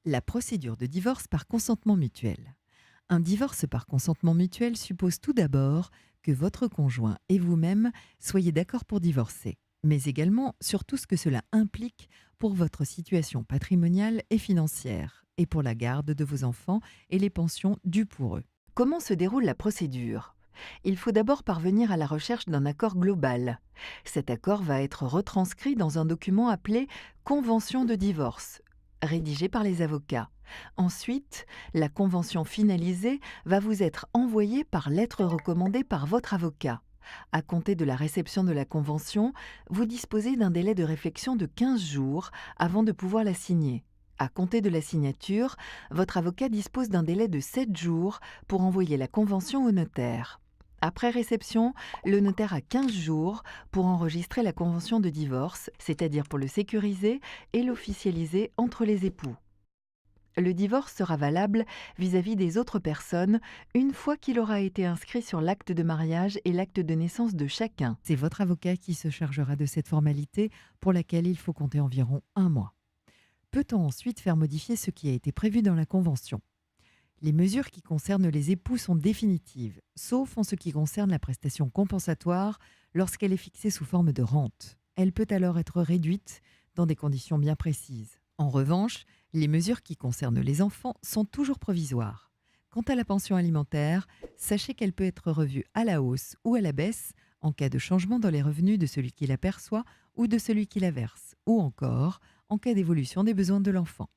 La procédure de divorce par consentement mutuel. Un divorce par consentement mutuel suppose tout d'abord que votre conjoint et vous-même soyez d'accord pour divorcer, mais également sur tout ce que cela implique pour votre situation patrimoniale et financière, et pour la garde de vos enfants et les pensions dues pour eux. Comment se déroule la procédure? Il faut d'abord parvenir à la recherche d'un accord global. Cet accord va être retranscrit dans un document appelé Convention de divorce, rédigé par les avocats. Ensuite, la convention finalisée va vous être envoyée par lettre recommandée par votre avocat. À compter de la réception de la convention, vous disposez d'un délai de réflexion de 15 jours avant de pouvoir la signer. À compter de la signature, votre avocat dispose d'un délai de 7 jours pour envoyer la convention au notaire. Après réception, le notaire a 15 jours pour enregistrer la convention de divorce, c'est-à-dire pour le sécuriser et l'officialiser entre les époux. Le divorce sera valable vis-à-vis des autres personnes une fois qu'il aura été inscrit sur l'acte de mariage et l'acte de naissance de chacun. C'est votre avocat qui se chargera de cette formalité pour laquelle il faut compter environ un mois. Peut-on ensuite faire modifier ce qui a été prévu dans la convention? Les mesures qui concernent les époux sont définitives, sauf en ce qui concerne la prestation compensatoire lorsqu'elle est fixée sous forme de rente. Elle peut alors être réduite dans des conditions bien précises. En revanche, les mesures qui concernent les enfants sont toujours provisoires. Quant à la pension alimentaire, sachez qu'elle peut être revue à la hausse ou à la baisse en cas de changement dans les revenus de celui qui la perçoit ou de celui qui la verse, ou encore en cas d'évolution des besoins de l'enfant.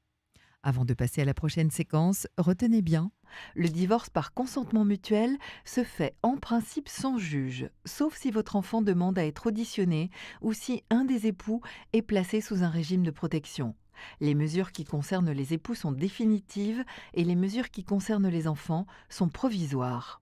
Avant de passer à la prochaine séquence, retenez bien, le divorce par consentement mutuel se fait en principe sans juge, sauf si votre enfant demande à être auditionné ou si un des époux est placé sous un régime de protection. Les mesures qui concernent les époux sont définitives et les mesures qui concernent les enfants sont provisoires.